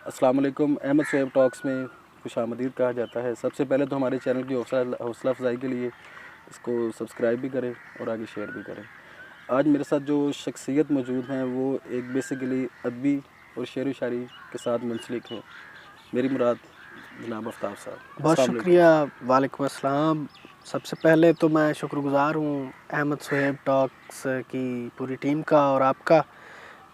अस्सलाम वालेकुम। अहमद शुएब टॉक्स में खुशामदीद कहा जाता है। सबसे पहले तो हमारे चैनल की हौसला अफजाई के लिए इसको सब्सक्राइब भी करें और आगे शेयर भी करें। आज मेरे साथ जो शख्सियत मौजूद हैं वो एक बेसिकली अदबी और शेर व शायरी के साथ मुंसलिक हैं। मेरी मुराद जनाब आफ्ताब साहब। बहुत शुक्रिया। वालेकुम अस्सलाम। सबसे पहले तो मैं शुक्रगुज़ार हूँ अहमद शुएब टॉक्स की पूरी टीम का और आपका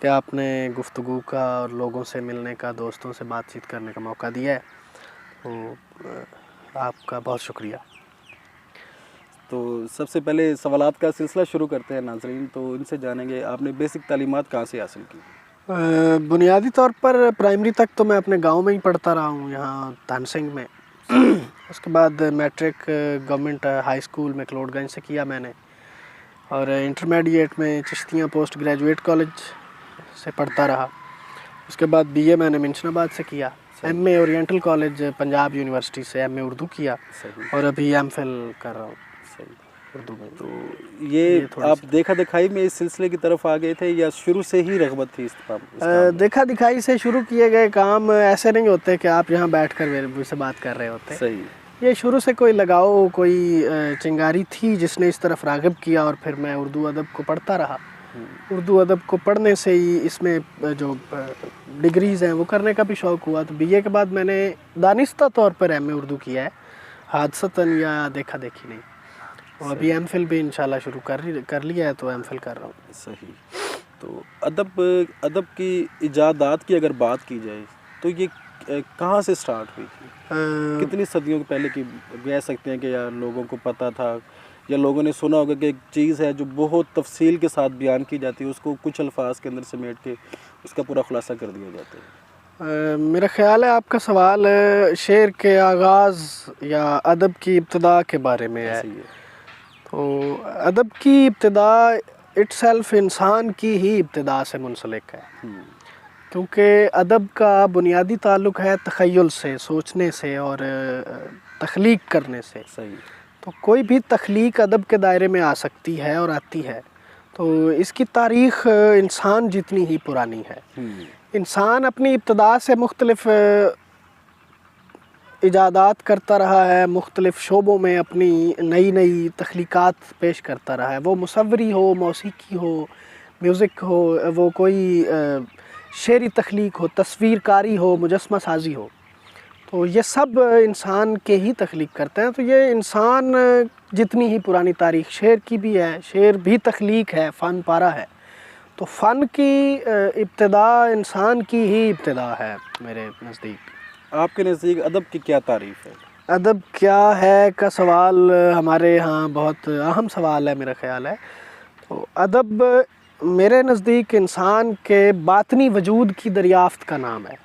कि आपने गुफ्तगू का और लोगों से मिलने का, दोस्तों से बातचीत करने का मौका दिया है, तो आपका बहुत शुक्रिया। तो सबसे पहले सवालात का सिलसिला शुरू करते हैं नाज़रीन। तो इनसे जानेंगे आपने बेसिक तालीमात कहाँ से हासिल की? बुनियादी तौर पर प्राइमरी तक तो मैं अपने गांव में ही पढ़ता रहा हूँ, यहाँ धन सिंह में। उसके बाद मैट्रिक गवर्नमेंट हाई स्कूल में क्लोडगंज से किया मैंने, और इंटरमीडिएट में चिश्तियाँ पोस्ट ग्रेजुएट कॉलेज से पढ़ता रहा। उसके बाद बीए मैंने मिंशनाबाद से किया, MA oriental college Punjab university से एमए उर्दू किया, और अभी एमफिल कर रहा हूँ उर्दू में। तो ये आप देखा दिखाई में इस सिलसिले की तरफ आ गए थे या शुरू से ही रग़बत थी इस काम में? देखा दिखाई से शुरू किए गए काम ऐसे नहीं होते कि आप यहाँ बैठकर मेरे से बात कर रहे होते। सही। ये शुरू से कोई लगाव, कोई चिंगारी थी जिसने इस तरफ राग़िब किया, और फिर मैं उर्दू अदब को पढ़ता रहा। उर्दू अदब को पढ़ने से ही इसमें जो डिग्रीज़ हैं वो करने का भी शौक़ हुआ। तो बीए के बाद मैंने दानिस्ता तौर पर एमए उर्दू किया है, हादसतन या देखा देखी नहीं। और अभी एमफिल भी इंशाल्लाह शुरू कर लिया है, तो एमफिल कर रहा हूँ। सही। तो अदब की इजादात की अगर बात की जाए तो ये कहाँ से स्टार्ट हुई थी? कितनी सदियों के पहले की कह सकते हैं कि यार लोगों को पता था या लोगों ने सुना होगा कि एक चीज़ है जो बहुत तफसील के साथ बयान की जाती है, उसको कुछ अल्फाज के अंदर समेट के उसका पूरा खुलासा कर दिया जाता है? मेरा ख़्याल है आपका सवाल शेर के आगाज़ या अदब की इब्तिदा के बारे में है। तो अदब की इब्तिदा इटसेल्फ इंसान की ही इब्तिदा से मुंसलिक है, क्योंकि अदब का बुनियादी ताल्लुक़ है तख़य्युल से, सोचने से और तख्लीक करने से। सही। तो कोई भी तख्लीक अदब के दायरे में आ सकती है और आती है। तो इसकी तारीख़ इंसान जितनी ही पुरानी है। इंसान अपनी इब्तिदा से मुख्तलिफ़ इजादात करता रहा है, मुख्तलिफ़ शोबों में अपनी नई नई तख्लीक़ात पेश करता रहा है। वो मुसव्वरी हो, मौसीकी हो, म्यूज़िक हो, वो कोई शेरी तख्लीक हो, तस्वीरकारी हो, मुजस्मा साजी हो, तो ये सब इंसान के ही तख्लीक करते हैं। तो ये इंसान जितनी ही पुरानी तारीख़ शेर की भी है, शेर भी तख्लीक है, फ़न पारा है। तो फ़न की इब्तिदा इंसान की ही इब्तिदा है मेरे नज़दीक। आपके नज़दीक अदब की क्या तारीफ़ है? अदब क्या है का सवाल हमारे यहाँ बहुत अहम सवाल है मेरा ख़्याल है। तो अदब मेरे नज़दीक इंसान के बातनी वजूद की दरियाफ़्त का नाम है।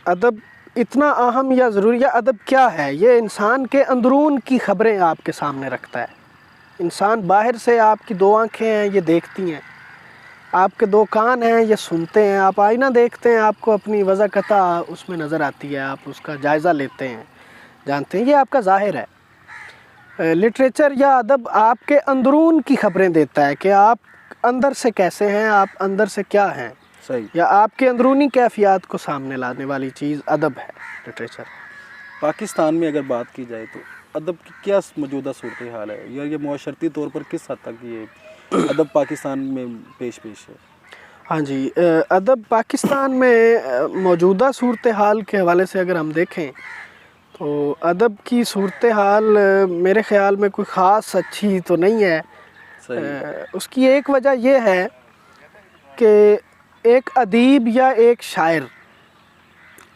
अदब इतना अहम या ज़रूरी, या अदब क्या है? ये इंसान के अंदरून की ख़बरें आपके सामने रखता है। इंसान बाहर से, आपकी दो आँखें हैं ये देखती हैं, आपके दो कान हैं ये सुनते हैं, आप आईना देखते हैं, आपको अपनी वज़ाकता उसमें नज़र आती है, आप उसका जायज़ा लेते हैं, जानते हैं, ये आपका ज़ाहिर है। लिटरेचर या अदब आपके अंदरून की ख़बरें देता है कि आप अंदर से कैसे हैं, आप अंदर से क्या हैं। सही। या आपके अंदरूनी कैफ़ियत को सामने लाने वाली चीज़ अदब है, लिटरेचर। पाकिस्तान में अगर बात की जाए तो अदब की क्या मौजूदा सूरत हाल है, या ये मुआशरती तौर पर किस हद तक ये अदब पाकिस्तान में पेश है? हाँ जी, अदब पाकिस्तान में मौजूदा सूरत हाल के हवाले से अगर हम देखें तो अदब की सूरत हाल मेरे ख़्याल में कोई ख़ास अच्छी तो नहीं है। उसकी एक वजह यह है कि एक अदीब या एक शायर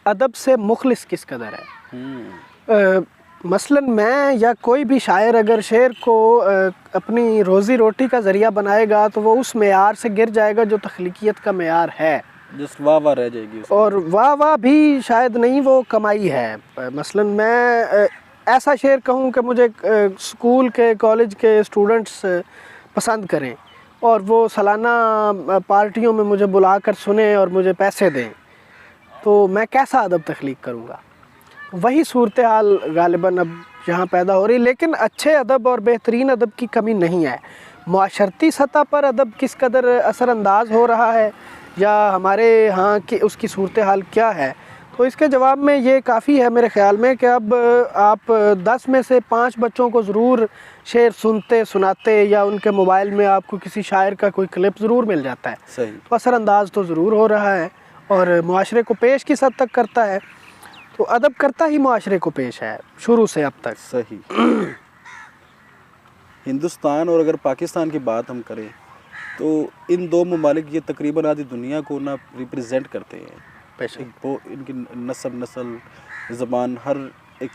अदब से मुखलिस किस कदर है। मसलन मैं या कोई भी शायर अगर शेर को अपनी रोज़ी रोटी का ज़रिया बनाएगा तो वो उस मेयार से गिर जाएगा जो तख्लीकियत का मेयार है, जिस वाह वाह रह जाएगी, और वाह वाह भी शायद नहीं, वो कमाई है। मसलन मैं ऐसा शेर कहूँ कि मुझे स्कूल के, कॉलेज के स्टूडेंट्स पसंद करें और वो सालाना पार्टियों में मुझे बुलाकर सुने और मुझे पैसे दें, तो मैं कैसा अदब तख्लीक करूँगा? वही सूरत हाल गालिबन अब यहाँ पैदा हो रही। लेकिन अच्छे अदब और बेहतरीन अदब की कमी नहीं है। मुआशरती सतह पर अदब किस कदर असरअंदाज हो रहा है या हमारे यहाँ की उसकी सूरत हाल क्या है, तो इसके जवाब में ये काफ़ी है मेरे ख़्याल में कि अब आप 10 में से 5 बच्चों को ज़रूर शेर सुनते सुनाते या उनके मोबाइल में आपको किसी शायर का कोई क्लिप ज़रूर मिल जाता है। सही। तो असरअंदाज तो ज़रूर हो रहा है और मुआशरे को पेश किस हद तक करता है, तो अदब करता ही मुआशरे को पेश है शुरू से अब तक। सही। हिंदुस्तान और अगर पाकिस्तान की बात हम करें तो इन दो ममालिक ये तकरीबन आधी दुनिया को ना रिप्रेजेंट करते हैं। वो इनकी नस्ल ज़बान हर एक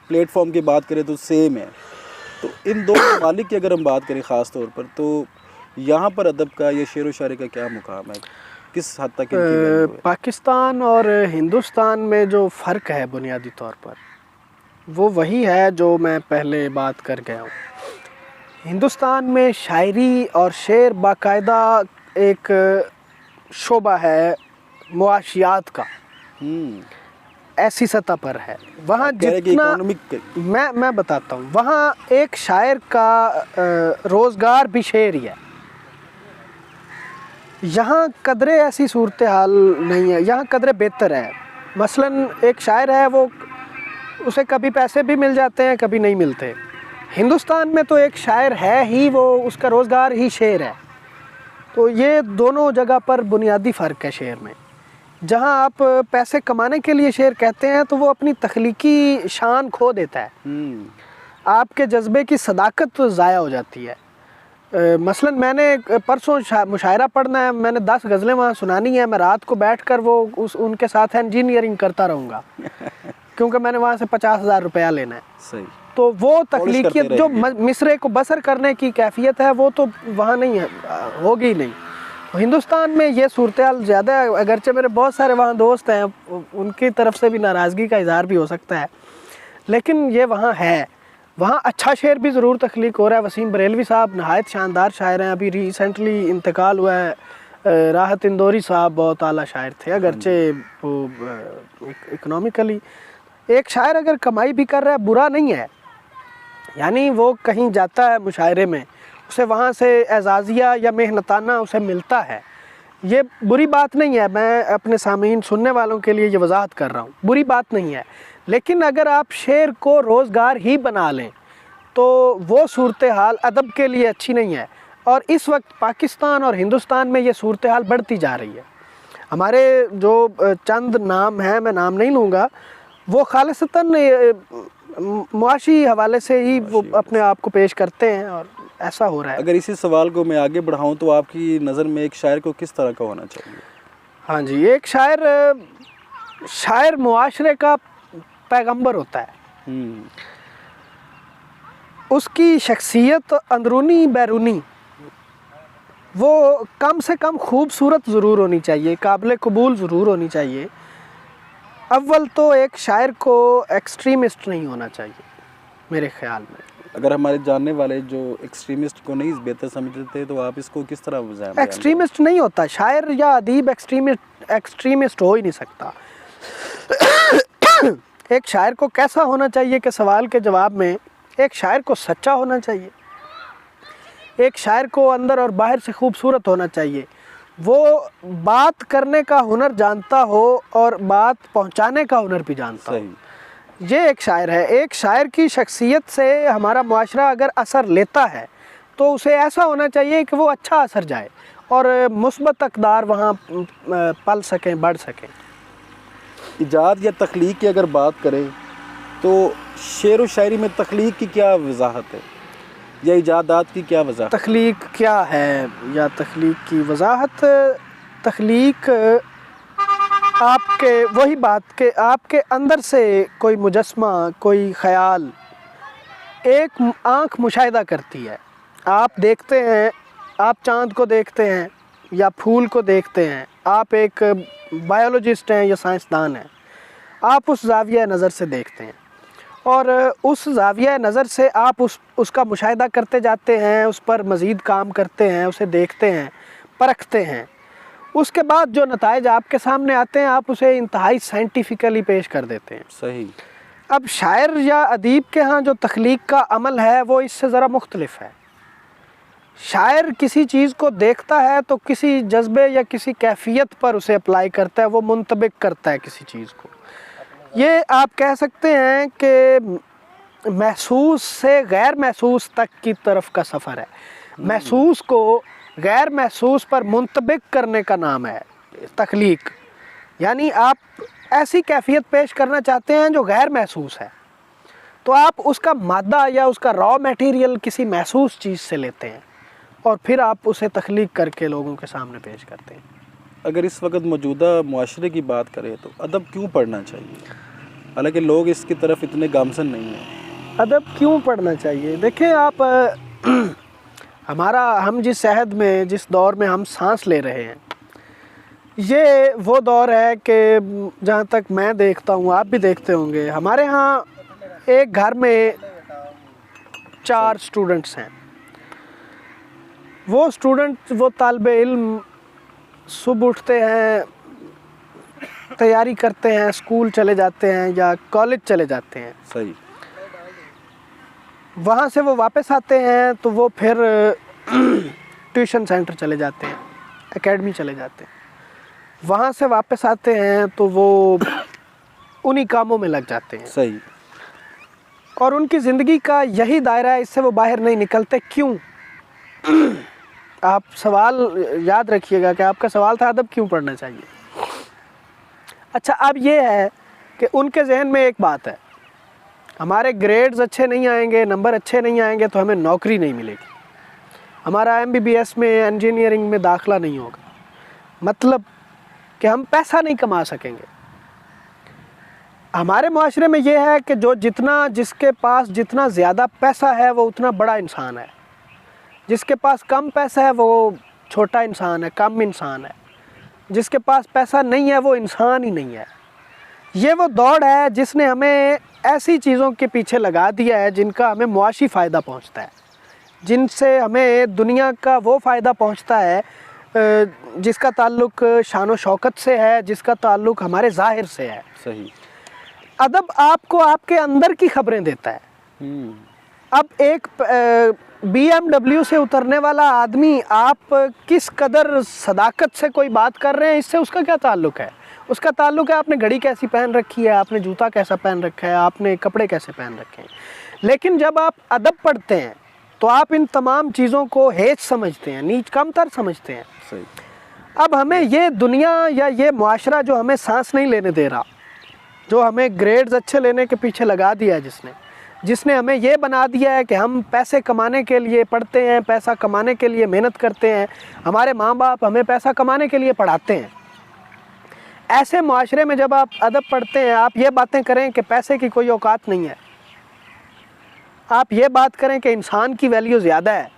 प्लेटफॉर्म की बात करें तो सेम है। तो इन दो ममालिक की अगर हम बात करें ख़ास तौर पर, तो यहाँ पर अदब का या शेर व शायरी का क्या मुकाम है, किस हद तक इनकी वैल्यू है? पाकिस्तान और हिंदुस्तान में जो फ़र्क है बुनियादी तौर पर वो वही है जो मैं पहले बात कर गया हूँ। हिंदुस्तान में शायरी और शेर बाकायदा एक शोबा है मुआशियात का, ऐसी सतह पर है। वहाँ जितना मैं बताता हूँ, वहाँ एक शायर का रोज़गार भी शेर ही है। यहाँ कदरे ऐसी सूरत हाल नहीं है, यहाँ कदरे बेहतर है। मसलन एक शायर है, वो उसे कभी पैसे भी मिल जाते हैं कभी नहीं मिलते। हिंदुस्तान में तो एक शायर है ही, वो उसका रोज़गार ही शेर है। तो ये दोनों जगह पर बुनियादी फ़र्क है शेर में। जहाँ आप पैसे कमाने के लिए शेर कहते हैं तो वो अपनी तख्लीकी शान खो देता है, आपके जज्बे की सदाकत ज़ाया हो जाती है। मसलन मैंने परसों मुशायरा पढ़ना है, मैंने 10 गज़लें वहाँ सुनानी है, मैं रात को बैठकर वो उनके साथ इंजीनियरिंग करता रहूँगा क्योंकि मैंने वहाँ से 50,000 रुपया लेना है। सही। तो वो तख्लीकियत जो मिसरे को बसर करने की कैफियत है वो तो वहाँ नहीं है, होगी नहीं। हिंदुस्तान में ये सूरत हाल ज़्यादा है। अगरचे मेरे बहुत सारे वहाँ दोस्त हैं, उनकी तरफ से भी नाराज़गी का इज़हार भी हो सकता है, लेकिन ये वहाँ है। वहाँ अच्छा शेर भी ज़रूर तख्लीक हो रहा है। वसीम बरेलवी साहब नहायत शानदार शायर हैं, अभी रिसेंटली इंतकाल हुआ है। राहत इंदौरी साहब बहुत आला शायर थे, अगरचे वो इकनॉमिकली एक शायर अगर कमाई भी कर रहा है बुरा नहीं है, यानी वो कहीं जाता है मुशायरे में, उसे वहाँ से एजाज़िया या मेहनताना उसे मिलता है, ये बुरी बात नहीं है। मैं अपने सामीन सुनने वालों के लिए ये वजाहत कर रहा हूँ, बुरी बात नहीं है। लेकिन अगर आप शेर को रोज़गार ही बना लें तो वो सूरत हाल अदब के लिए अच्छी नहीं है। और इस वक्त पाकिस्तान और हिंदुस्तान में ये सूरत हाल बढ़ती जा रही है। हमारे जो चंद नाम हैं, मैं नाम नहीं लूँगा, वो खालिसतन मुआशी हवाले से ही वो अपने आप को पेश करते हैं और ऐसा हो रहा है। अगर इसी सवाल को मैं आगे बढ़ाऊं तो आपकी नज़र में एक शायर को किस तरह का होना चाहिए? हाँ जी, एक शायर मुआशरे का पैगंबर होता है। उसकी शख्सियत अंदरूनी बैरूनी वो कम से कम खूबसूरत ज़रूर होनी चाहिए, काबिल कबूल ज़रूर होनी चाहिए। अव्वल तो एक शायर को एक्सट्रीमिस्ट नहीं होना चाहिए मेरे ख्याल में। अगर हमारे जानने वाले जो एक्सट्रीमिस्ट को नहीं बेहतर समझते तो आप इसको किस तरह बुझाएं? एक्सट्रीमिस्ट नहीं होता शायर या अदीब, एक्सट्रीमिस्ट हो ही नहीं सकता। एक शायर को कैसा होना चाहिए कि सवाल के जवाब में एक शायर को सच्चा होना चाहिए, एक शायर को अंदर और बाहर से खूबसूरत होना चाहिए, वो बात करने का हुनर जानता हो और बात पहुंचाने का हुनर भी जानता हो। ये एक शायर है। एक शायर की शख्सियत से हमारा मुआशरा अगर असर लेता है तो उसे ऐसा होना चाहिए कि वो अच्छा असर जाए और मुस्बत अक़दार वहाँ पल सकें, बढ़ सकें। इजाद या तख्लीक की अगर बात करें तो शेर व शायरी में तख्लीक की क्या वजाहत है या इजादात की क्या वजाहत? तख्लीक क्या है या तख्लीक की वजाहत? तख्लीक आपके वही बात के आपके अंदर से कोई मुजस्मा, कोई ख़याल, एक आँख मुशाहिदा करती है। आप देखते हैं, आप चाँद को देखते हैं या फूल को देखते हैं, आप एक बायोलॉजिस्ट हैं या साइंसदान हैं, आप उस ज़ाविया नज़र से देखते हैं और उस ज़ाविया नज़र से आप उसका मुशाहिदा करते जाते हैं, उस पर मज़ीद काम करते हैं, उसे देखते हैं, परखते हैं। उसके बाद जो नताइज आपके सामने आते हैं आप उसे इंतहाई साइंटिफिकली पेश कर देते हैं। सही। अब शायर या अदीब के यहाँ जो तख्लीक का अमल है वो इससे ज़रा मुख्तलिफ है। शायर किसी चीज़ को देखता है तो किसी जज्बे या किसी कैफियत पर उसे अप्लाई करता है, वो मुंतबिक करता है किसी चीज़ को। ये आप कह सकते हैं कि महसूस से गैर महसूस तक की तरफ का सफ़र है। महसूस को गैर महसूस पर मुंतबिक करने का नाम है तख्लीक। यानी आप ऐसी कैफियत पेश करना चाहते हैं जो गैर महसूस है, तो आप उसका मादा या उसका रॉ मटेरियल किसी महसूस चीज़ से लेते हैं और फिर आप उसे तख्लीक करके लोगों के सामने पेश करते हैं। अगर इस वक्त मौजूदा मुआशरे की बात करें तो अदब क्यों पढ़ना चाहिए, हालांकि लोग इसकी तरफ इतने गामजन नहीं हैं? अदब क्यों पढ़ना चाहिए? देखें आप, हम जिस शहद में, जिस दौर में हम सांस ले रहे हैं, ये वो दौर है कि जहाँ तक मैं देखता हूँ, आप भी देखते होंगे, हमारे यहाँ एक घर में 4 स्टूडेंट्स हैं। वो तालिबे इल्म सुबह उठते हैं, तैयारी करते हैं, स्कूल चले जाते हैं या कॉलेज चले जाते हैं। सही। वहाँ से वो वापस आते हैं तो वो फिर ट्यूशन सेंटर चले जाते हैं, एकेडमी चले जाते हैं। वहाँ से वापस आते हैं तो वो उन्हीं कामों में लग जाते हैं। सही। और उनकी ज़िंदगी का यही दायरा है, इससे वो बाहर नहीं निकलते। क्यों? आप सवाल याद रखिएगा कि आपका सवाल था अदब क्यों पढ़ना चाहिए। अच्छा, अब ये है कि उनके जहन में एक बात है, हमारे ग्रेड्स अच्छे नहीं आएंगे, नंबर अच्छे नहीं आएंगे तो हमें नौकरी नहीं मिलेगी, हमारा MBBS में, इंजीनियरिंग में दाखला नहीं होगा, मतलब कि हम पैसा नहीं कमा सकेंगे। हमारे माशरे में ये है कि जिसके पास जितना ज़्यादा पैसा है वो उतना बड़ा इंसान है, जिसके पास कम पैसा है वो छोटा इंसान है, कम इंसान है, जिसके पास पैसा नहीं है वो इंसान ही नहीं है। ये वो दौड़ है जिसने हमें ऐसी चीज़ों के पीछे लगा दिया है जिनका हमें मुआशी फ़ायदा पहुंचता है, जिनसे हमें दुनिया का वो फ़ायदा पहुंचता है जिसका ताल्लुक़ शान व शौकत से है, जिसका ताल्लुक़ हमारे ज़ाहिर से है। सही। अदब आपको आपके अंदर की खबरें देता है। अब एक BMW से उतरने वाला आदमी आप किस कदर सदाकत से कोई बात कर रहे हैं, इससे उसका क्या ताल्लुक़ है? उसका ताल्लुक़ है आपने घड़ी कैसी पहन रखी है, आपने जूता कैसा पहन रखा है, आपने कपड़े कैसे पहन रखे हैं। लेकिन जब आप अदब पढ़ते हैं तो आप इन तमाम चीज़ों को हेच समझते हैं, नीच कमतर समझते हैं। सही। अब हमें ये दुनिया या ये मुआशरा जो हमें सांस नहीं लेने दे रहा, जो हमें ग्रेड्स अच्छे लेने के पीछे लगा दिया है, जिसने हमें ये बना दिया है कि हम पैसे कमाने के लिए पढ़ते हैं, पैसा कमाने के लिए मेहनत करते हैं, हमारे माँ बाप हमें पैसा कमाने के लिए पढ़ाते हैं। ऐसे माशरे में जब आप अदब पढ़ते हैं, आप ये बातें करें कि पैसे की कोई औकात नहीं है, आप ये बात करें कि इंसान की वैल्यू ज़्यादा है,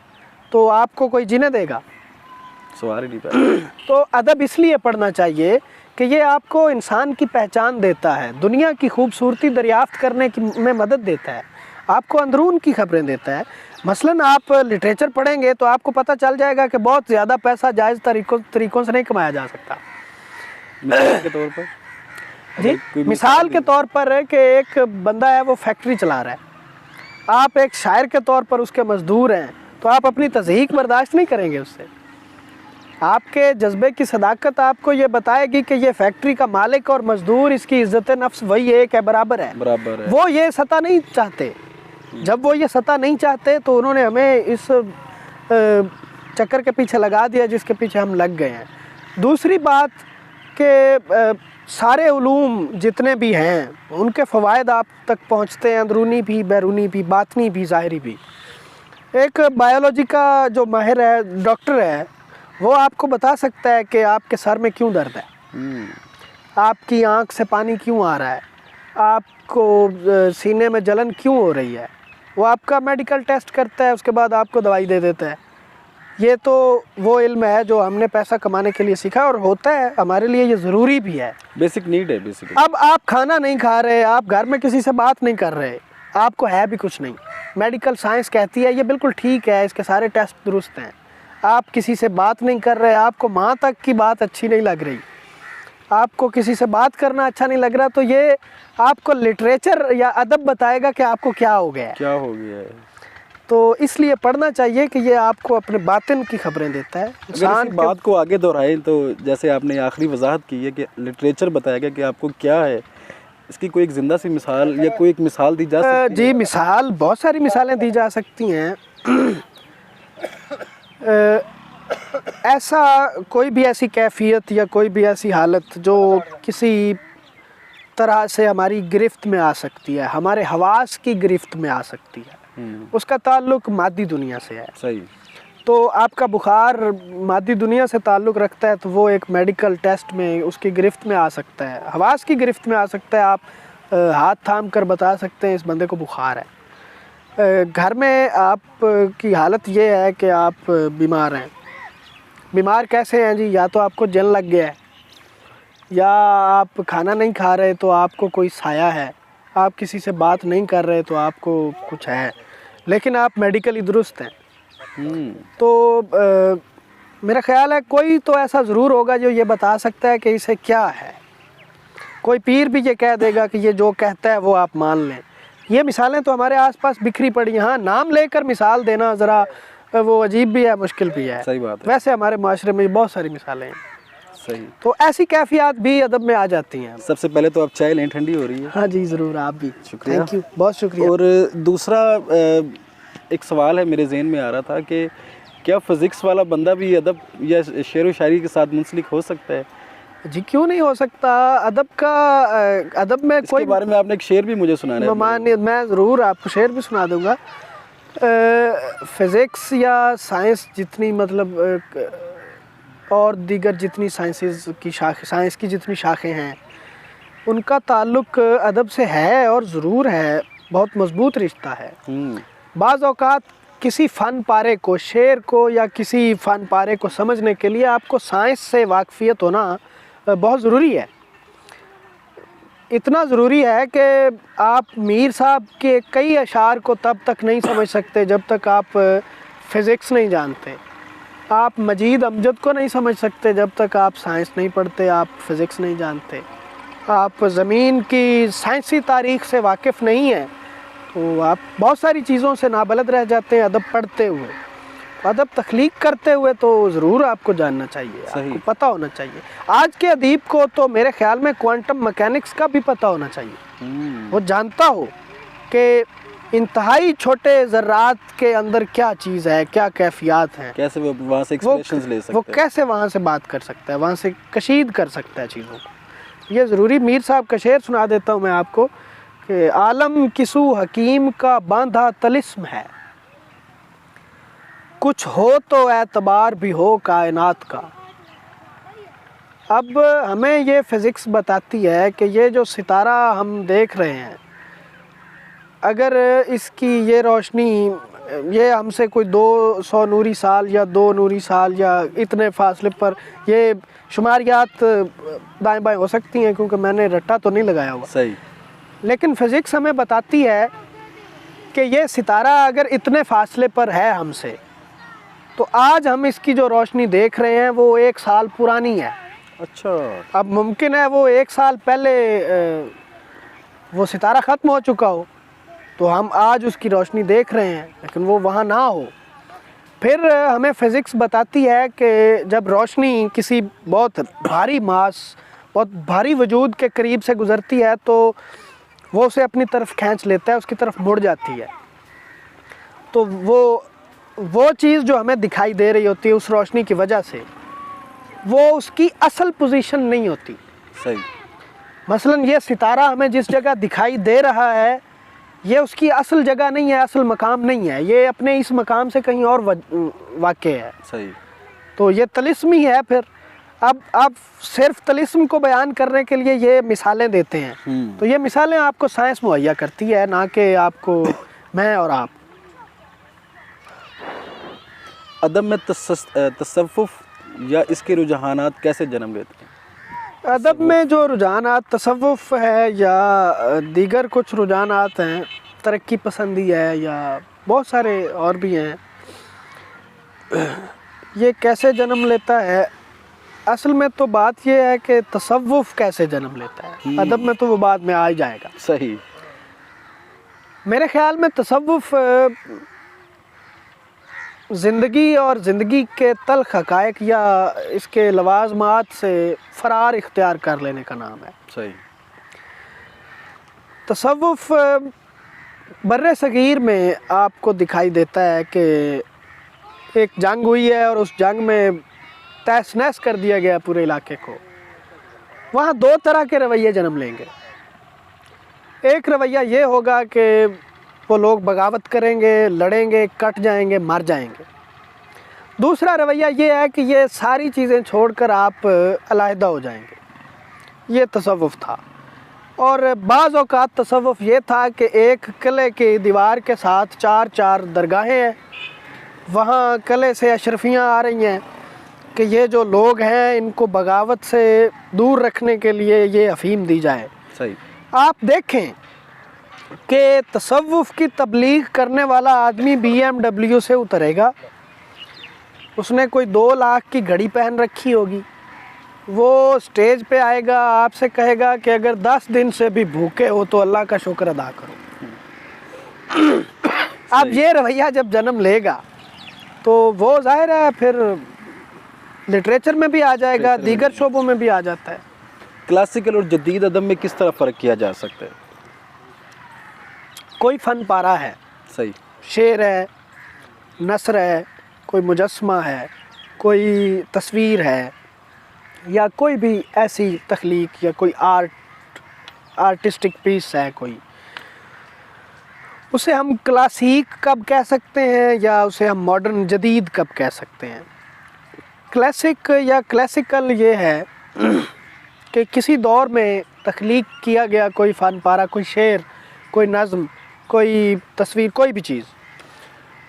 तो आपको कोई जीने देगा? सवाल ही नहीं पैदा। तो अदब इसलिए पढ़ना चाहिए कि ये आपको इंसान की पहचान देता है, दुनिया की खूबसूरती दरियाफ्त करने की में मदद देता है, आपको अंदरून की खबरें देता है। मसलन आप लिटरेचर पढ़ेंगे तो आपको पता चल जाएगा कि बहुत ज़्यादा पैसा जायज़ तरीक़ों से नहीं कमाया जा सकता। मिसाल के तौर पर जी, मिसाल के तौर पर है कि एक बंदा है वो फैक्ट्री चला रहा है, आप एक शायर के तौर पर उसके मज़दूर हैं, तो आप अपनी तज़हीक बर्दाश्त नहीं करेंगे उससे। आपके जज्बे की सदाकत आपको ये बताएगी कि ये फैक्ट्री का मालिक और मज़दूर, इसकी इज़्ज़त नफ्स वही एक है, बराबर है। वो ये सता नहीं चाहते। जब वो ये सता नहीं चाहते तो उन्होंने हमें इस चक्कर के पीछे लगा दिया जिसके पीछे हम लग गए हैं। दूसरी बात कि सारे उलूम जितने भी हैं उनके फ़वाइद आप तक पहुँचते हैं, अंदरूनी भी, बैरूनी भी, बातनी भी, ज़ाहिरी भी। एक बायोलॉजी का जो माहिर है, डॉक्टर है, वो आपको बता सकता है कि आपके सर में क्यों दर्द है, आपकी आँख से पानी क्यों आ रहा है, आपको सीने में जलन क्यों हो रही है। वो आपका मेडिकल टेस्ट करता है, उसके बाद आपको दवाई दे देता है। ये तो वो इल्म है जो हमने पैसा कमाने के लिए सीखा और होता है हमारे लिए, ये ज़रूरी भी है, बेसिक नीड है बेसिक। अब आप खाना नहीं खा रहे, आप घर में किसी से बात नहीं कर रहे, आपको है भी कुछ नहीं, मेडिकल साइंस कहती है ये बिल्कुल ठीक है, इसके सारे टेस्ट दुरुस्त हैं, आप किसी से बात नहीं कर रहे, आपको माँ तक की बात अच्छी नहीं लग रही, आपको किसी से बात करना अच्छा नहीं लग रहा, तो ये आपको लिटरेचर या अदब बताएगा कि आपको क्या हो गया है। तो इसलिए पढ़ना चाहिए कि ये आपको अपने बातिन की खबरें देता है। अगर इस बात को आगे दोहराएं तो जैसे आपने आखिरी वजाहत की है कि लिटरेचर बताया गया कि आपको क्या है, इसकी कोई एक ज़िंदा सी मिसाल या कोई एक मिसाल दी जा सकती जी है? मिसाल, बहुत सारी मिसालें दी जा सकती हैं। ऐसा कोई भी ऐसी कैफियत या कोई भी ऐसी हालत जो किसी तरह से हमारी गिरफ्त में आ सकती है, हमारे हवास की गिरफ्त में आ सकती है, उसका ताल्लुक मादी दुनिया से है। सही। तो आपका बुखार मादी दुनिया से ताल्लुक़ रखता है तो वो एक मेडिकल टेस्ट में उसकी गिरफ्त में आ सकता है, हवास की गिरफ्त में आ सकता है। आप हाथ थाम कर बता सकते हैं इस बंदे को बुखार है। घर में आप की हालत ये है कि आप बीमार हैं। बीमार कैसे हैं जी? या तो आपको जन लग गया है, या आप खाना नहीं खा रहे तो आपको कोई साया है, आप किसी से बात नहीं कर रहे तो आपको कुछ है, लेकिन आप मेडिकली दुरुस्त हैं। तो मेरा ख़्याल है कोई तो ऐसा ज़रूर होगा जो ये बता सकता है कि इसे क्या है। कोई पीर भी ये कह देगा कि ये जो कहता है वो आप मान लें। ये मिसालें तो हमारे आसपास बिखरी पड़ी हैं। हाँ, नाम लेकर मिसाल देना ज़रा वो अजीब भी है, मुश्किल भी है। सही बात है। वैसे हमारे माशरे में बहुत सारी मिसालें हैं। सही। तो ऐसी कैफियत भी अदब में आ जाती हैं। सबसे पहले तो आप चाय लें, ठंडी हो रही है। हाँ जी ज़रूर, आप भी। शुक्रिया। थैंक यू, बहुत शुक्रिया। और दूसरा एक सवाल है मेरे जहन में आ रहा था कि क्या फिज़िक्स वाला बंदा भी अदब या शेर व शायरी के साथ मुंसलिक हो सकता है? जी क्यों नहीं हो सकता। अदब में इसके बारे में आपने एक शेर भी मुझे सुनाना है। मैं ज़रूर आपको शेर भी सुना दूंगा। फ़िज़िक्स या साइंस जितनी और दीगर जितनी साइंस की जितनी शाखें हैं उनका ताल्लुक़ अदब से है, और ज़रूर है, बहुत मज़बूत रिश्ता है। बाज़ औक़ात किसी फ़न पारे को, शेर को या किसी फ़न पारे को समझने के लिए आपको साइंस से वाक़फ़ियत होना बहुत ज़रूरी है। इतना ज़रूरी है कि आप मीर साहब के कई अशार को तब तक नहीं समझ सकते जब तक आप फ़िज़िक्स नहीं जानते। आप मजीद अमजद को नहीं समझ सकते जब तक आप साइंस नहीं पढ़ते, आप फ़िज़िक्स नहीं जानते। आप ज़मीन की साइंसी तारीख़ से वाकिफ़ नहीं हैं तो आप बहुत सारी चीज़ों से नाबलद रह जाते हैं अदब पढ़ते हुए। अदब तख्लीक करते हुए तो ज़रूर आपको जानना चाहिए, आपको पता होना चाहिए। आज के अदीब को तो मेरे ख़्याल में क्वांटम मैकेनिक्स का भी पता होना चाहिए। वो जानता हो कि इंतहाई छोटे ज़र्रात के अंदर क्या चीज़ है, क्या कैफियत हैं, कैसे वो वहाँ से एक्सप्रेशंस ले सकता है, वो कैसे वहाँ से बात कर सकता है, वहाँ से कशीद कर सकता है चीज़ों को। ये ज़रूरी। मीर साहब का शेर सुना देता हूँ मैं आपको कि आलम किसू हकीम का बांधा तलिस्म है, कुछ हो तो एतबार भी हो कायनात का। अब हमें ये फ़िज़िक्स बताती है कि ये जो सितारा हम देख रहे हैं, अगर इसकी ये रोशनी, ये हमसे कोई 200 नूरी साल या 2 नूरी साल या इतने फासले पर, ये शुमारियात दाएं बाएं हो सकती हैं क्योंकि मैंने रट्टा तो नहीं लगाया हुआ। सही। लेकिन फ़िज़िक्स हमें बताती है कि ये सितारा अगर इतने फासले पर है हमसे, तो आज हम इसकी जो रोशनी देख रहे हैं वो 1 साल पुरानी है। अच्छा। अब मुमकिन है वो 1 साल पहले वो सितारा ख़त्म हो चुका हो, तो हम आज उसकी रोशनी देख रहे हैं, लेकिन वो वहाँ ना हो। फिर हमें फ़िज़िक्स बताती है कि जब रोशनी किसी बहुत भारी मास, बहुत भारी वजूद के करीब से गुज़रती है तो वो उसे अपनी तरफ खींच लेता है, उसकी तरफ मुड़ जाती है। तो वो चीज़ जो हमें दिखाई दे रही होती है उस रोशनी की वजह से, वो उसकी असल पोजीशन नहीं होती। सही। मसलन ये सितारा हमें जिस जगह दिखाई दे रहा है, ये उसकी असल जगह नहीं है, असल मकाम नहीं है, ये अपने इस मकाम से कहीं और वाक़ है। सही। तो ये तलिस्म ही है। फिर अब सिर्फ तलिस्म को बयान करने के लिए ये मिसालें देते हैं, तो ये मिसालें आपको साइंस मुहैया करती है, ना कि आपको मैं और आप। अदब में तसव्वुफ़ या इसके रुझानात कैसे जन्म लेते हैं? अदब में जो रुझानात तसव्वुफ़ है या दीगर कुछ रुझानात हैं, तरक्की पसंदी है या बहुत सारे और भी हैं, ये कैसे जन्म लेता है? असल में तो बात ये है कि तसव्वुफ़ कैसे जन्म लेता है, अदब में तो वो बाद में आ ही जाएगा। सही। मेरे ख़्याल में तसव्वुफ़ ज़िंदगी और ज़िंदगी के तल्ख़ हक़ाइक़ या इसके लवाज़मात से फ़रार इख्तियार कर लेने का नाम है। सही। तसव्वुफ़ बर्रे सग़ीर में आपको दिखाई देता है कि एक जंग हुई है और उस जंग में तहस नहस कर दिया गया पूरे इलाके को। वहाँ दो तरह के रवैये जन्म लेंगे। एक रवैया ये होगा कि वो लोग बगावत करेंगे, लड़ेंगे, कट जाएंगे, मर जाएंगे। दूसरा रवैया ये है कि ये सारी चीज़ें छोड़कर आप अलहदा हो जाएंगे। ये तसव्वुफ़ था। और बाज़ औक़ात तसव्वुफ़ ये था कि एक किले की दीवार के साथ चार चार दरगाहें हैं, वहाँ किले से अशरफियाँ आ रही हैं कि ये जो लोग हैं इनको बगावत से दूर रखने के लिए ये अफ़ीम दी जाए। सही। आप देखें कि तसव्वुफ़ की तबलीग करने वाला आदमी BMW से उतरेगा, उसने कोई 2 लाख की घड़ी पहन रखी होगी, वो स्टेज पे आएगा, आपसे कहेगा कि अगर 10 दिन से भी भूखे हो तो अल्लाह का शुक्र अदा करो। अब ये रवैया जब जन्म लेगा तो वो ज़ाहिर है फिर लिटरेचर में भी आ जाएगा, दीगर शोबों में भी आ जाता है। क्लासिकल और जदीद अदब में किस तरह फ़र्क किया जा सकता है? कोई फ़न पारा है, सही, शेर है, नस्र है, कोई मुजस्मा है, कोई तस्वीर है, या कोई भी ऐसी तख्लीक या कोई आर्टिस्टिक पीस है कोई, उसे हम क्लासिक कब कह सकते हैं या उसे हम मॉडर्न जदीद कब कह सकते हैं? क्लासिक या क्लासिकल ये है कि किसी दौर में तख्लीक किया गया कोई फ़न पारा, कोई शेर, कोई नज़्म, कोई तस्वीर, कोई भी चीज़,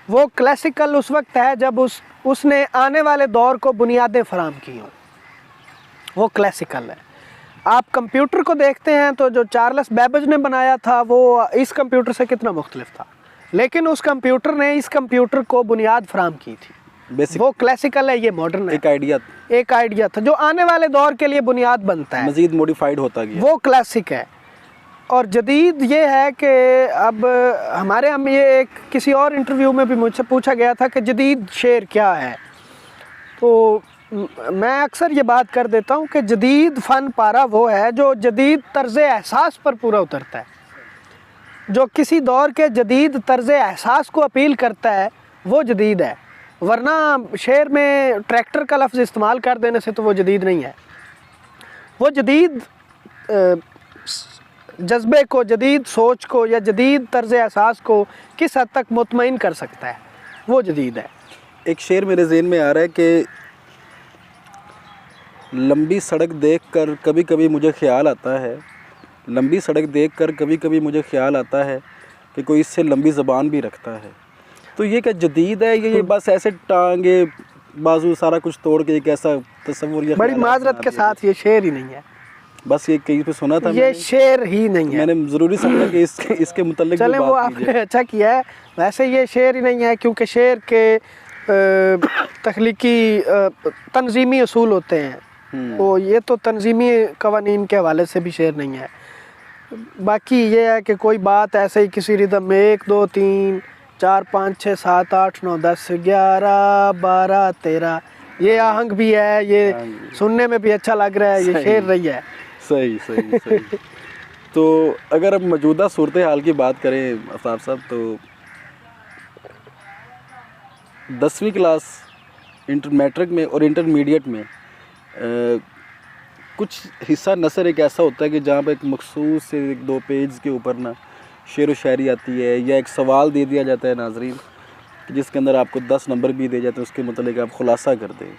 वो क्लासिकल उस वक्त है जब उसने आने वाले दौर को बुनियादें फराहम की हों, वो क्लासिकल है। आप कंप्यूटर को देखते हैं तो जो चार्ल्स बेबेज ने बनाया था वो इस कंप्यूटर से कितना मुख्तलिफ था, लेकिन उस कंप्यूटर ने इस कंप्यूटर को बुनियाद फराहम की थी। वो क्लासिकल है, ये मॉडर्न है। एक आइडिया था जो आने वाले दौर के लिए बुनियाद बनता है, मज़ीद मॉडिफाइड होता गया, वो क्लासिक है। और जदीद ये है कि अब हमारे हम ये एक किसी और इंटरव्यू में भी मुझसे पूछा गया था कि जदीद शेर क्या है, तो मैं अक्सर ये बात कर देता हूँ कि जदीद फ़न पारा वो है जो जदीद तर्ज़ एहसास पर पूरा उतरता है, जो किसी दौर के जदीद तर्ज़ एहसास को अपील करता है, वो जदीद है। वरना शेर में ट्रैक्टर का लफ्ज़ इस्तेमाल कर देने से तो वो जदीद नहीं है। वो जदीद जज्बे को, जदीद सोच को या जदीद तर्ज़ एहसास को किस हद तक मुतमईन कर सकता है, वो जदीद है। एक शेर मेरे ज़हन में आ रहा है कि लंबी सड़क देखकर कभी कभी मुझे ख़्याल आता है, लंबी सड़क देखकर कभी कभी मुझे ख़्याल आता है कि कोई इससे लंबी ज़बान भी रखता है। तो ये क्या जदीद है, ये बस ऐसे टांगे बाजू सारा कुछ तोड़ के एक ऐसा तस्वुर? या बड़ी माजरत के साथ ये शेर ही नहीं है, बस ये कहीं पे सुना था, ये शेर ही नहीं है। मैंने ज़रूरी समझा कि इसके मुतल्लिक़ चलें, वो आपने अच्छा किया है। वैसे ये शेर ही नहीं है क्योंकि शेर के तख्लीकी तंजीमी असूल होते हैं, तो ये तो तंजीमी कवानीन के हवाले से भी शेर नहीं है। बाकी ये है कि कोई बात ऐसे ही किसी रिदम में 1 2 3 4 5 6 7 8 9 10 11 12 13 ये आहंग भी है, ये सुनने में भी अच्छा लग रहा है, ये शेर रही है। सही सही सही। तो अगर अब मौजूदा सूरत हाल की बात करें आफ्ताब साहब, तो 10वीं क्लास मैट्रिक में और इंटरमीडिएट में कुछ हिस्सा नसर एक ऐसा होता है कि जहाँ पर एक मखसूस से 1-2 पेज के ऊपर ना शेर व शायरी आती है, या एक सवाल दे दिया जाता है नाजरीन जिसके अंदर आपको 10 नंबर भी दे जाते हैं, उसके मतलब आप खुलासा कर दें।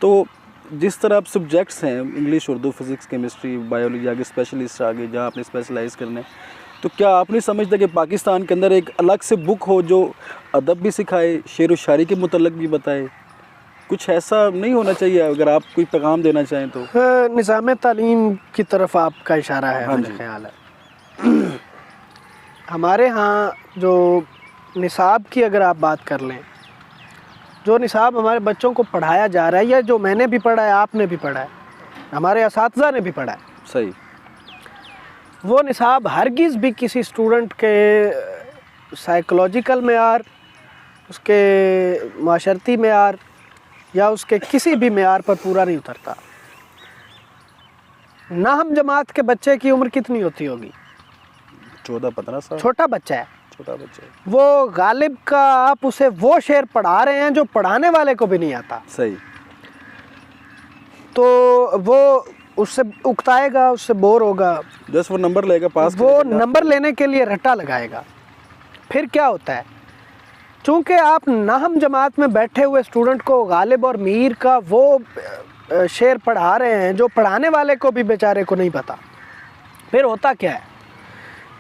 तो जिस तरह आप सब्जेक्ट्स हैं, English, Urdu, physics, chemistry, biology, आगे स्पेशलिस्ट आगे जहाँ आपने स्पेशलाइज़ करना है, तो क्या आप नहीं समझते कि पाकिस्तान के अंदर एक अलग से बुक हो जो अदब भी सिखाए, शेर व शायरी के मुतल्लिक़ भी बताए? कुछ ऐसा नहीं होना चाहिए? अगर आप कोई पैगाम देना चाहें तो। निज़ाम तालीम की तरफ आपका इशारा है, मुझे ख्याल है। हमारे यहाँ जो निसाब की अगर आप बात कर लें, जो निसाब हमारे बच्चों को पढ़ाया जा रहा है या जो मैंने भी पढ़ा है, आपने भी पढ़ा है, हमारे असातिज़ा ने भी पढ़ा है, सही, वो निसाब हरगिज़ भी किसी स्टूडेंट के साइकोलॉजिकल मेयार उसके माशरती मेयार या उसके किसी भी मेयार पर पूरा नहीं उतरता। नाहम जमात के बच्चे की उम्र कितनी होती होगी? 14-15 साल। छोटा बच्चा है, छोटा बच्चा है। वो गालिब का आप उसे वो शेर पढ़ा रहे हैं जो पढ़ाने वाले को भी नहीं आता। सही। तो वो उससे उकताएगा, उससे बोर होगा, जस्ट वो नंबर लेगा, पास वो नंबर लेने के लिए रट्टा लगाएगा। फिर क्या होता है, चूँकि आप नाहम जमात में बैठे हुए स्टूडेंट को गालिब और मीर का वो शेर पढ़ा रहे हैं जो पढ़ाने वाले को भी बेचारे को नहीं पता। फिर होता क्या है,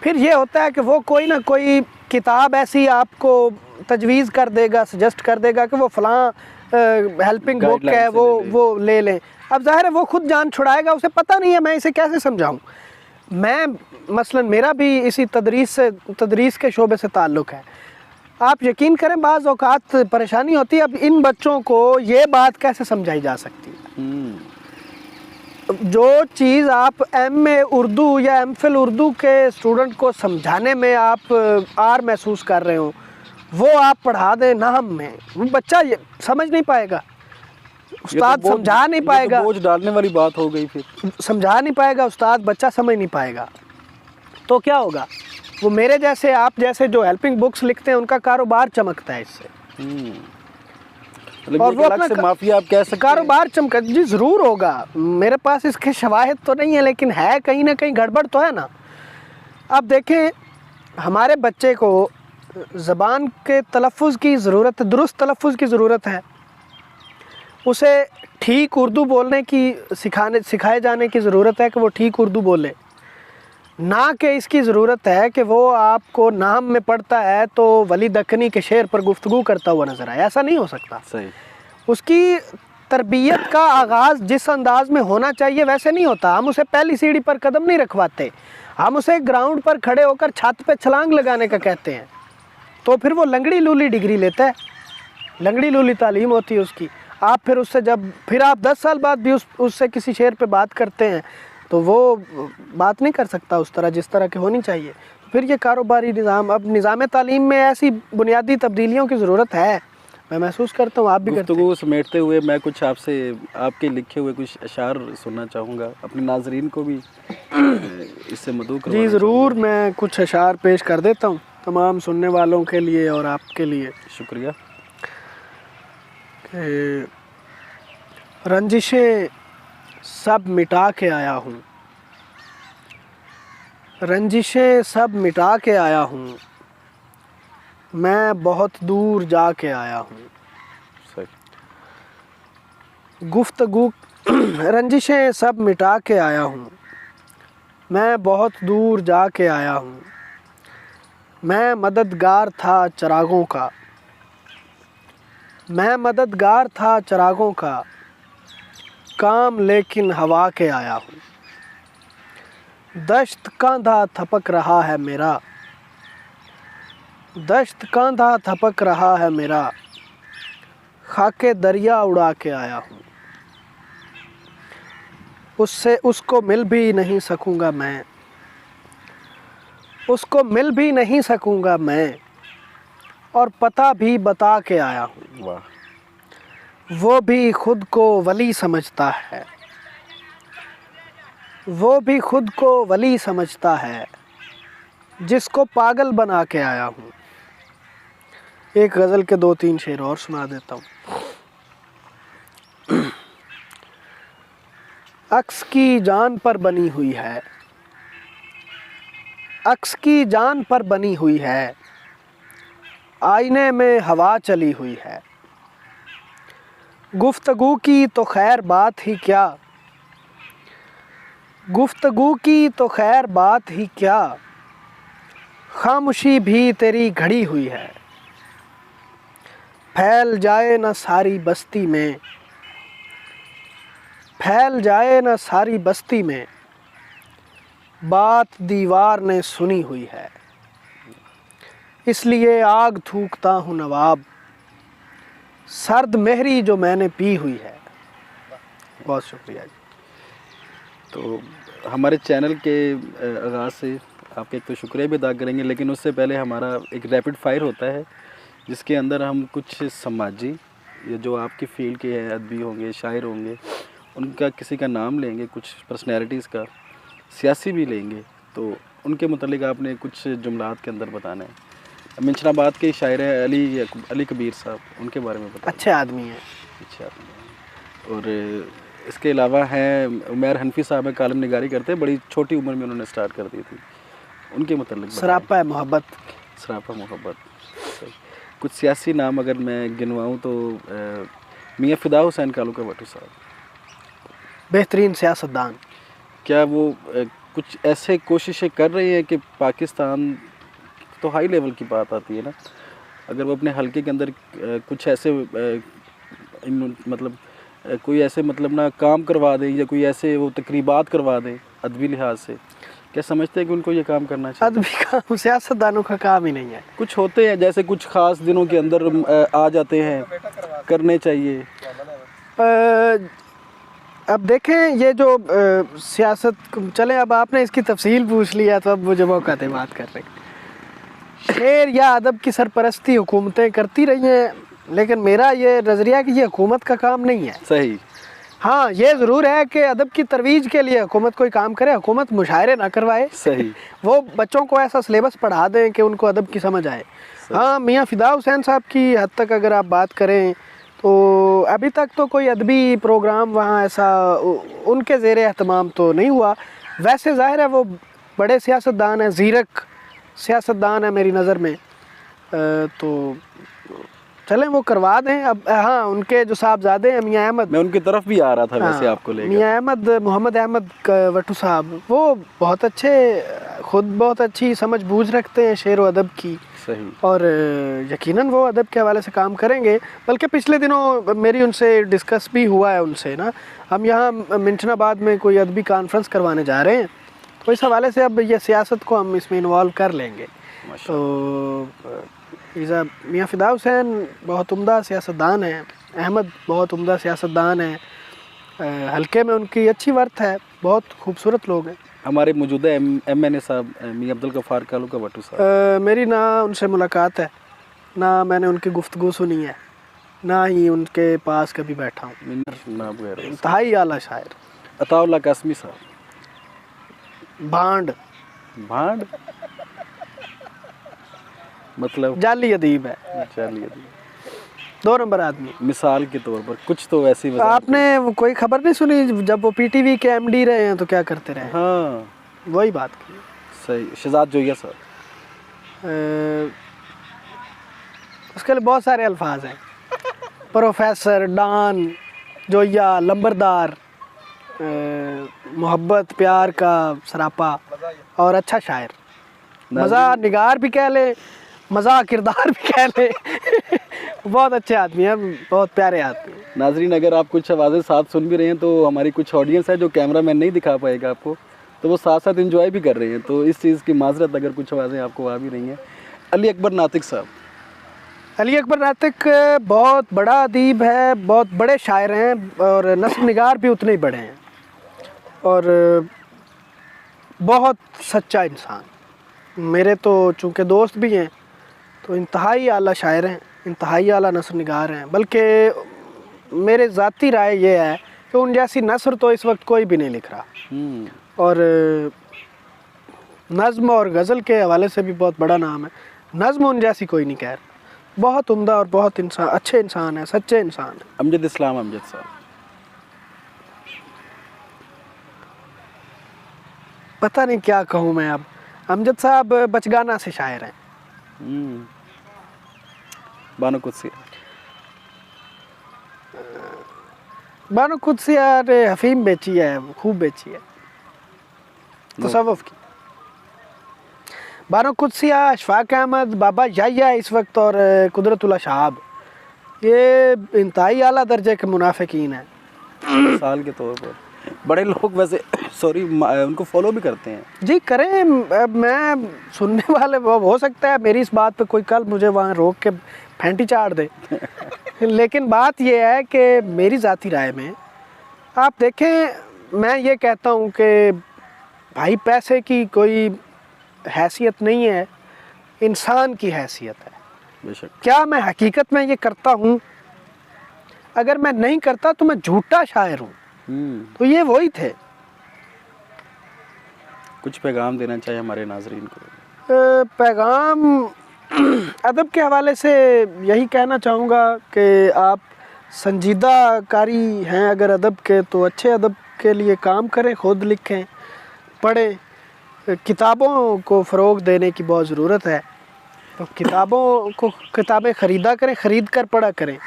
फिर ये होता है कि वो कोई ना कोई किताब ऐसी आपको तजवीज़ कर देगा, सजेस्ट कर देगा कि वो फ़लाँ हेल्पिंग बुक है, वो ले लें। अब ज़ाहिर है वो खुद जान छुड़ाएगा, उसे पता नहीं है, मैं इसे कैसे समझाऊं। मैं मसलन मेरा भी इसी तदरीस के शोबे से ताल्लुक़ है। आप यकीन करें बाज़ औक़ात परेशानी होती है, अब इन बच्चों को ये बात कैसे समझाई जा सकती है। जो चीज़ आप MA उर्दू या MPhil उर्दू के स्टूडेंट को समझाने में आप आर महसूस कर रहे हो, वो आप पढ़ा दें नाहम में, वो बच्चा ये समझ नहीं पाएगा, उस्ताद समझा नहीं पाएगा। बोझ डालने वाली बात हो गई, फिर समझा नहीं पाएगा उस्ताद, बच्चा समझ नहीं पाएगा। तो क्या होगा, वो मेरे जैसे आप जैसे जो हेल्पिंग बुक्स लिखते हैं उनका कारोबार चमकता है इससे। और वो अपना माफिया आप कह सकते हैं, कारोबार चमका जी ज़रूर होगा। मेरे पास इसके शवाहिद तो नहीं है, लेकिन है कहीं ना कहीं गड़बड़ तो है ना। अब देखें, हमारे बच्चे को ज़बान के तलफ़ुज़ की ज़रूरत है, दुरुस्त तलफ़ुज़ की ज़रूरत है, उसे ठीक उर्दू बोलने की सिखाए जाने की ज़रूरत है कि वो ठीक उर्दू बोले, ना कि इसकी ज़रूरत है कि वो आपको नाम में पढ़ता है तो वली दक्कनी के शेर पर गुफ्तगू करता हुआ नज़र आए। ऐसा नहीं हो सकता। सही। उसकी तरबियत का आगाज़ जिस अंदाज में होना चाहिए वैसे नहीं होता। हम उसे पहली सीढ़ी पर कदम नहीं रखवाते, हम उसे ग्राउंड पर खड़े होकर छत पे छलांग लगाने का कहते हैं। तो फिर वो लंगड़ी लूली डिग्री लेता है, लंगड़ी लूली तालीम होती है उसकी। आप फिर उससे फिर आप 10 साल बाद भी उससे किसी शेर पे बात करते हैं तो वो बात नहीं कर सकता उस तरह जिस तरह की होनी चाहिए। फिर ये कारोबारी निज़ाम, अब निज़ाम तालीम में ऐसी बुनियादी तब्दीलियों की ज़रूरत है, मैं महसूस करता हूँ, आप भी करते हैं। समेटते हुए मैं कुछ आपसे आपके लिखे हुए कुछ अशार सुनना चाहूँगा, अपने नाजरीन को भी इससे मदऊ करवाना। जी ज़रूर, मैं कुछ अशार पेश कर देता हूँ तमाम सुनने वालों के लिए और आपके लिए। शुक्रिया। रंजिशें सब मिटा के आया हूँ, रंजिशें सब मिटा के आया हूँ, मैं बहुत दूर जा के आया हूँ। गुफ्तगू रंजिशें सब मिटा के आया हूँ, मैं बहुत दूर जा के आया हूँ, मैं मददगार था चिरागों का, मैं मददगार था चिरागों का, काम लेकिन हवा के आया हूँ। दश्त कांधा थपक रहा है मेरा, दश्त कांधा थपक रहा है मेरा, खाके दरिया उड़ा के आया हूँ। उसको मिल भी नहीं सकूँगा मैं, उसको मिल भी नहीं सकूँगा मैं, और पता भी बता के आया हूँ। वाह। वो भी खुद को वली समझता है, वो भी खुद को वली समझता है, जिसको पागल बना के आया हूँ। एक गज़ल के 2-3 शेर और सुना देता हूँ। अक्स की जान पर बनी हुई है, अक्स की जान पर बनी हुई है, आईने में हवा चली हुई है। गुफ्तगू की तो खैर बात ही क्या, गुफ्तगू की तो खैर बात ही क्या, खामोशी भी तेरी घड़ी हुई है। फैल जाए न सारी बस्ती में, फैल जाए न सारी बस्ती में, बात दीवार ने सुनी हुई है। इसलिए आग थूकता हूँ नवाब, सर्द मेहरी जो मैंने पी हुई है। बहुत शुक्रिया जी। तो हमारे चैनल के आगाज़ से आपके एक तो शुक्रिया भी अदा करेंगे, लेकिन उससे पहले हमारा एक रैपिड फायर होता है जिसके अंदर हम कुछ समाजी या जो आपकी फील्ड के हैं, अदबी होंगे, शायर होंगे, उनका किसी का नाम लेंगे, कुछ पर्सनैलिटीज़ का, सियासी भी लेंगे, तो उनके मुतालिक आपने कुछ जुमलात के अंदर बताना है। मिंशनाबाद के शायर हैं अली कबीर साहब, उनके बारे में बताएं। अच्छे आदमी हैं। अच्छे आदमी हैं। और इसके अलावा हैं उमैर हनफी साहब हैं, कालम निगारी करते हैं, बड़ी छोटी उम्र में उन्होंने स्टार्ट कर दी थी, उनके मुतालिक सरापा मोहब्बत। सरापा मोहब्बत। कुछ सियासी नाम अगर मैं गिनवाऊँ तो मियाँ फ़िदा हुसैन कालूका भट्टू साहब, बेहतरीन सियासतदान। क्या वो कुछ ऐसे कोशिशें कर रही हैं कि पाकिस्तान, तो हाई लेवल की बात आती है ना, अगर वो अपने हलके के अंदर कुछ ऐसे मतलब कोई ऐसे मतलब ना काम करवा दें या कोई ऐसे वो तकरीबात करवा दें अदबी लिहाज से, क्या समझते हैं कि उनको ये काम करना चाहिए? अदबी काम सियासतदानों का काम ही नहीं है। कुछ होते हैं जैसे कुछ ख़ास दिनों के अंदर आ जाते हैं, करने चाहिए। अब देखें ये जो सियासत, चले अब आपने इसकी तफसील पूछ लिया तो अब मुझे मौका दे बात कर रहे हैं। शेर या अदब की सरपरस्ती हुकूमतें करती रही हैं, लेकिन मेरा ये नज़रिया कि ये हुकूमत का काम नहीं है। सही। हाँ, ये ज़रूर है कि अदब की तरवीज के लिए हुकूमत कोई काम करे, हुकूमत मुशायरे ना करवाए। सही। वो बच्चों को ऐसा सिलेबस पढ़ा दें कि उनको अदब की समझ आए। हाँ, मियाँ फ़िदा हुसैन साहब की हद तक अगर आप बात करें तो अभी तक तो कोई अदबी प्रोग्राम वहाँ ऐसा उनके ज़ेरे एहतमाम तो नहीं हुआ। वैसे ज़ाहिर है वो बड़े सियासतदान हैं, ज़ीरक सियासतदान है मेरी नज़र में, तो चलें वो करवा दें। अब हाँ, उनके जो साहबजादे हैं मियाँ अहमद, मैं उनकी तरफ भी आ रहा था वैसे आपको लेकर। मियाँ अहमद, मोहम्मद अहमद वट्टू साहब, वो बहुत अच्छे, खुद बहुत अच्छी समझ बूझ रखते हैं शेर व अदब की। सही। और यकीनन वो अदब के हवाले से काम करेंगे। बल्कि पिछले दिनों मेरी उनसे डिस्कस भी हुआ है उनसे ना, हम यहाँ मिंशनाबाद में कोई अदबी कॉन्फ्रेंस करवाने जा रहे हैं, तो इस हवाले से अब ये सियासत को हम इसमें इन्वॉल्व कर लेंगे। तो मियाँ फ़िदा हुसैन बहुत उम्दा सियासतदान हैं, अहमद बहुत उम्दा सियासतदान हैं, हल्के में उनकी अच्छी वर्थ है, बहुत खूबसूरत लोग हैं। हमारे मौजूदा MNA साहब मियाँ अब्दुल गफ़ार कालूका भट्टू साहब, मेरी ना उनसे मुलाकात है, ना मैंने उनकी गुफ्तगू सुनी है, ना ही उनके पास कभी बैठा हूँ। इंतहाई आला शायर। अताउल्लाह कासमी साहब, भांड भांड मतलब जाली अदीब है, जाली अदीब, 2 नंबर आदमी। मिसाल के तौर पर कुछ तो वैसी आपने कोई खबर नहीं सुनी जब वो PTV के MD रहे हैं तो क्या करते रहे? हाँ, वही बात की। सही। शहजाद जोया साहब, उसके लिए बहुत सारे अल्फाज हैं, प्रोफेसर, डॉन, जोया, लंबरदार, मोहब्बत प्यार का सरापा और अच्छा शायर। मज़ा निगार भी कह ले, मज़ा किरदार भी कह ले। बहुत अच्छे आदमी हैं, बहुत प्यारे आदमी। नाजरीन, अगर आप कुछ आवाज़ें साथ सुन भी रहे हैं तो हमारी कुछ ऑडियंस है जो कैमरा मैन नहीं दिखा पाएगा आपको, तो वो साथ साथ एंजॉय भी कर रहे हैं, तो इस चीज़ की माजरत अगर कुछ आवाज़ें आपको आ भी रही हैं। अली अकबर नातिक साहब, अली अकबर नातिक बहुत बड़ा अदीब है, बहुत बड़े शायर हैं और नस्ल निगार भी उतने ही बड़े हैं और बहुत सच्चा इंसान। मेरे तो चूँकि दोस्त भी हैं तो इंतहाई आला शायर हैं, इंतहाई आला नस्र निगार हैं। बल्कि मेरे ज़ाती राय ये है कि उन जैसी नस्र तो इस वक्त कोई भी नहीं लिख रहा, और नज़्म और गज़ल के हवाले से भी बहुत बड़ा नाम है। नज़्म उन जैसी कोई नहीं कह रहा, बहुत उम्दा और बहुत इंसान, अच्छे इंसान है, सच्चे इंसान है। अमजद इस्लाम अमजद साहब, पता नहीं क्या कहूँ मैं अब। अमजद साहब बचगाना से शायर हैं। बानो कुदसी, बानो कुदसी यार हफीम बेची है, खूब बेची है तसव्वुफ की। बानो कुदसिया, अशफाक अहमद, बाबा याया इस वक्त और कुदरतुल्लाह शाहब, ये इंतहाई आला दर्जे के मुनाफिकीन हैं। साल के तौर पर बड़े लोग वैसे सॉरी उनको फॉलो भी करते हैं। जी करें, मैं सुनने वाले वो हो सकता है मेरी इस बात पे कोई कल मुझे वहाँ रोक के फैंटी चाड़ दे। लेकिन बात ये है कि मेरी ज़ाती राय में आप देखें, मैं ये कहता हूँ कि भाई पैसे की कोई हैसियत नहीं है, इंसान की हैसियत है। बेशक। क्या मैं हकीकत में ये करता हूँ? अगर मैं नहीं करता तो मैं झूठा शायर हूँ। तो ये वही थे। कुछ पैगाम देना चाहिए हमारे नाजरीन को? पैगाम अदब के हवाले से यही कहना चाहूँगा कि आप संजीदा कारी हैं अगर अदब के, तो अच्छे अदब के लिए काम करें, ख़ुद लिखें, पढ़ें। किताबों को फ़रोग़ देने की बहुत ज़रूरत है, तो किताबें ख़रीदा करें, ख़रीद कर पढ़ा करें।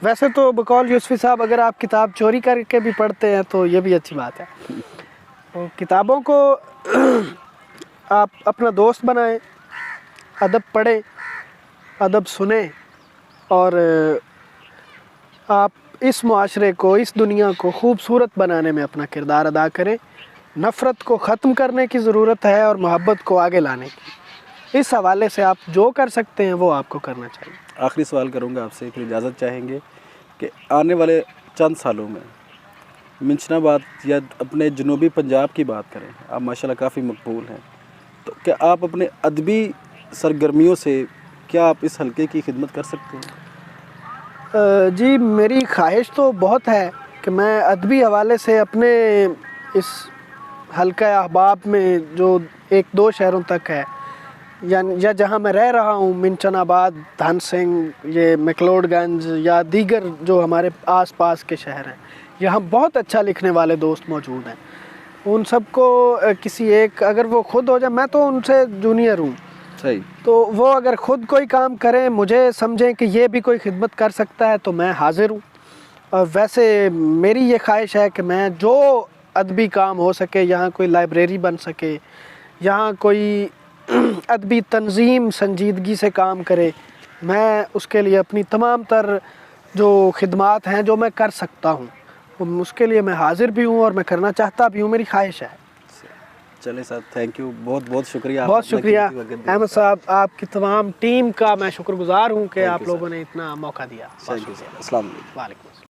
वैसे तो बकौल यूसुफ़ी साहब अगर आप किताब चोरी करके भी पढ़ते हैं तो ये भी अच्छी बात है। तो किताबों को आप अपना दोस्त बनाएं, अदब पढ़ें, अदब सुने, और आप इस मुआशरे को, इस दुनिया को खूबसूरत बनाने में अपना किरदार अदा करें। नफ़रत को ख़त्म करने की ज़रूरत है और मोहब्बत को आगे लाने की। इस हवाले से आप जो कर सकते हैं वो आपको करना चाहिए। आखिरी सवाल करूंगा आपसे, फिर इजाज़त चाहेंगे कि आने वाले चंद सालों में मिंशनाबाद या अपने जनूबी पंजाब की बात करें, आप माशाल्लाह काफ़ी मकबूल हैं, तो क्या आप अपने अदबी सरगर्मियों से क्या आप इस हलके की खिदमत कर सकते हैं? जी, मेरी ख्वाहिश तो बहुत है कि मैं अदबी हवाले से अपने इस हल्का अहबाब में जो 1-2 शहरों तक है, या जहाँ मैं रह रहा हूँ, मिंशनाबाद, धन सिंह, ये मैक्लोडगंज या दीगर जो हमारे आसपास के शहर हैं, यहाँ बहुत अच्छा लिखने वाले दोस्त मौजूद हैं। उन सबको किसी एक, अगर वो खुद हो जाए, मैं तो उनसे जूनियर हूँ, सही, तो वो अगर ख़ुद कोई काम करें, मुझे समझें कि ये भी कोई खिदमत कर सकता है, तो मैं हाज़िर हूँ। और वैसे मेरी ये ख्वाहिश है कि मैं जो अदबी काम हो सके, यहाँ कोई लाइब्रेरी बन सके, यहाँ कोई अदबी तंज़ीम संजीदगी से काम करे, मैं उसके लिए अपनी तमाम तर जो खिदमात हैं जो मैं कर सकता हूँ, उसके लिए मैं हाज़िर भी हूँ और मैं करना चाहता भी हूँ, मेरी ख्वाहिश है। चले साहब, थैंक यू, बहुत बहुत शुक्रिया। बहुत शुक्रिया अहमद साहब, आपकी तमाम टीम का मैं शुक्रगुज़ार हूँ कि आप लोगों ने इतना मौका दिया। अस्सलाम वालेकुम। वालेकुम।